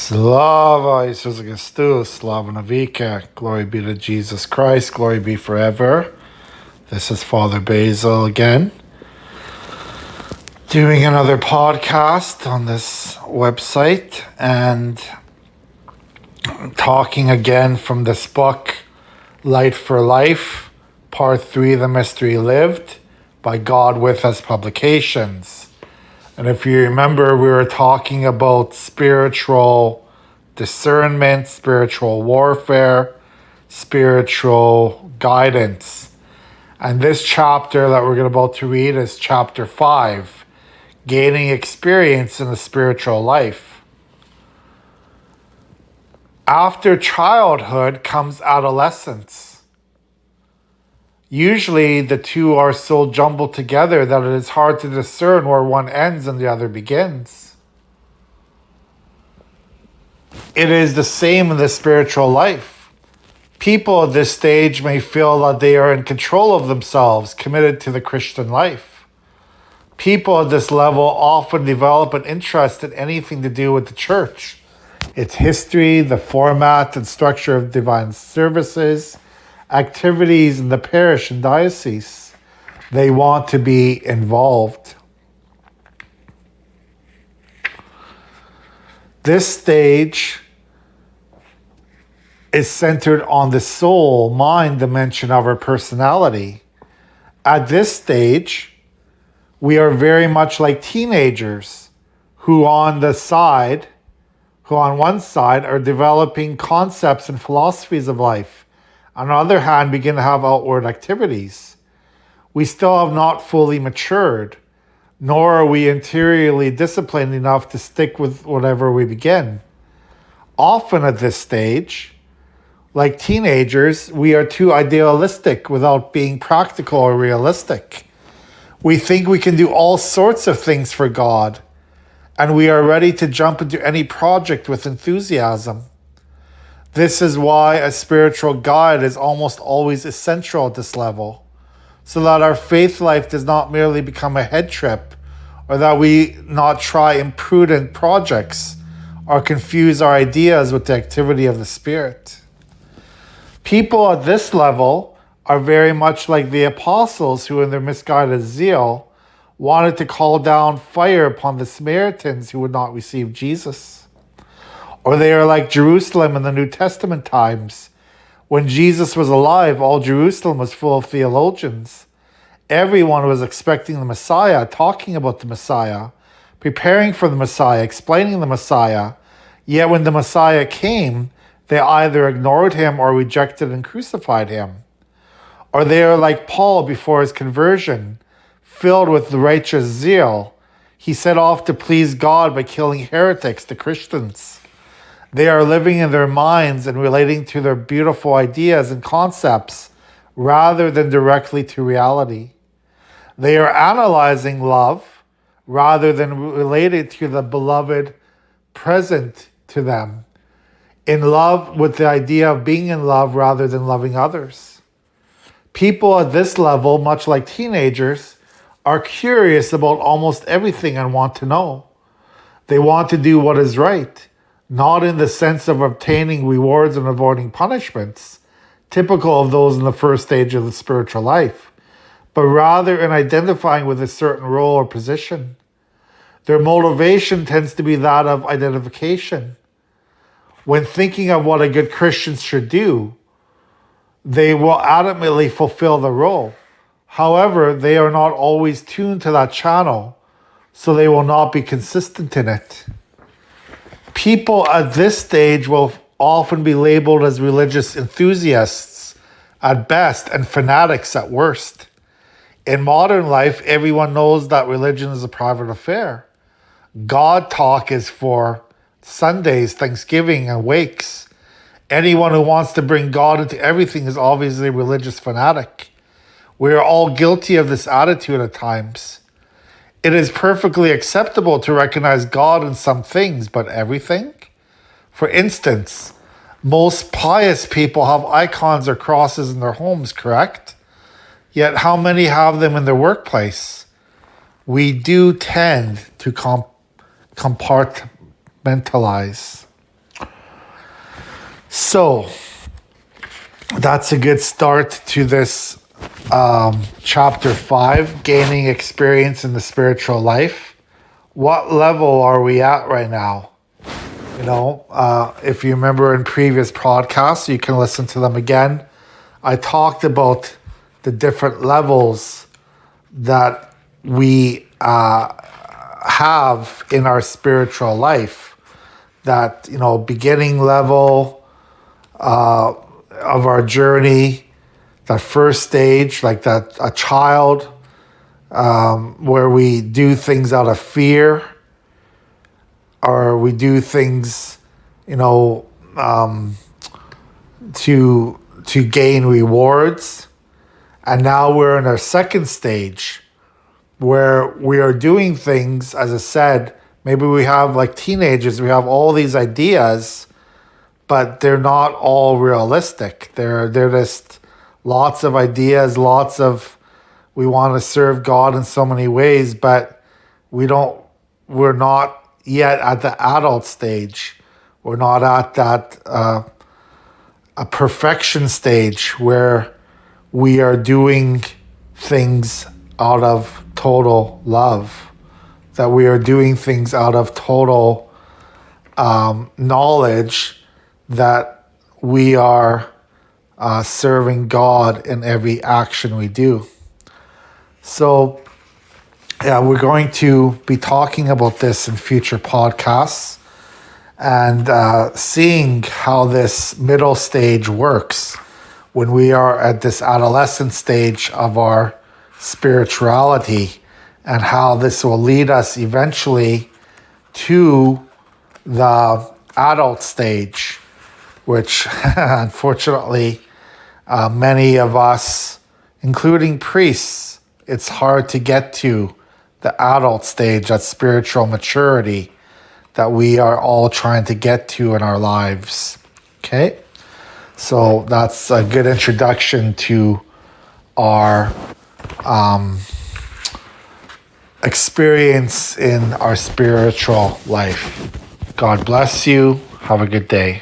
Slava Jesus Christus, Slava Navika, glory be to Jesus Christ, glory be forever. This is Father Basil again, doing another podcast on this website and talking again from this book, Light for Life, Part 3, The Mystery Lived, by God With Us Publications. And if you remember, we were talking about spiritual discernment, spiritual warfare, spiritual guidance. And this chapter that we're about to read is chapter 5, Gaining Experience in the Spiritual Life. After childhood comes adolescence. Usually the two are so jumbled together that it is hard to discern where one ends and the other begins. It is the same in the spiritual life. People at this stage may feel that they are in control of themselves, committed to the Christian life. People at this level often develop an interest in anything to do with the church, its history, the format and structure of divine services, activities in the parish and diocese. They want to be involved. This stage is centered on the soul, mind dimension of our personality. At this stage, we are very much like teenagers who on one side are developing concepts and philosophies of life. On the other hand, begin to have outward activities. We still have not fully matured, nor are we interiorly disciplined enough to stick with whatever we begin. Often at this stage, like teenagers, we are too idealistic without being practical or realistic. We think we can do all sorts of things for God, and we are ready to jump into any project with enthusiasm. This is why a spiritual guide is almost always essential at this level, so that our faith life does not merely become a head trip, or that we not try imprudent projects or confuse our ideas with the activity of the Spirit. People at this level are very much like the apostles who, in their misguided zeal, wanted to call down fire upon the Samaritans who would not receive Jesus. Or they are like Jerusalem in the New Testament times. When Jesus was alive, all Jerusalem was full of theologians. Everyone was expecting the Messiah, talking about the Messiah, preparing for the Messiah, explaining the Messiah. Yet when the Messiah came, they either ignored him or rejected and crucified him. Or they are like Paul before his conversion, filled with righteous zeal. He set off to please God by killing heretics, the Christians. They are living in their minds and relating to their beautiful ideas and concepts rather than directly to reality. They are analyzing love rather than related to the beloved present to them. In love with the idea of being in love rather than loving others. People at this level, much like teenagers, are curious about almost everything and want to know. They want to do what is right. Not in the sense of obtaining rewards and avoiding punishments, typical of those in the first stage of the spiritual life, but rather in identifying with a certain role or position. Their motivation tends to be that of identification. When thinking of what a good Christian should do, they will adamantly fulfill the role. However, they are not always tuned to that channel, so they will not be consistent in it. People at this stage will often be labeled as religious enthusiasts at best and fanatics at worst. In modern life, everyone knows that religion is a private affair. God talk is for Sundays, Thanksgiving, and wakes. Anyone who wants to bring God into everything is obviously a religious fanatic. We are all guilty of this attitude at times. It is perfectly acceptable to recognize God in some things, but everything? For instance, most pious people have icons or crosses in their homes, correct? Yet how many have them in their workplace? We do tend to compartmentalize. So that's a good start to this chapter 5, gaining experience in the spiritual life. What level are we at right now? If you remember in previous podcasts, you can listen to them again. I talked about the different levels that we have in our spiritual life. That, beginning level of our journey, that first stage, like that a child, where we do things out of fear, or we do things, to gain rewards. And now we're in our second stage where we are doing things, as I said, maybe we have, like teenagers, we have all these ideas, but they're not all realistic. They're just lots of ideas, we want to serve God in so many ways, but we're not yet at the adult stage. We're not at that a perfection stage where we are doing things out of total love, that we are doing things out of total knowledge that we are serving God in every action we do. So, we're going to be talking about this in future podcasts and seeing how this middle stage works when we are at this adolescent stage of our spirituality, and how this will lead us eventually to the adult stage, which unfortunately many of us, including priests, it's hard to get to the adult stage, that spiritual maturity that we are all trying to get to in our lives. Okay? So that's a good introduction to our experience in our spiritual life. God bless you. Have a good day.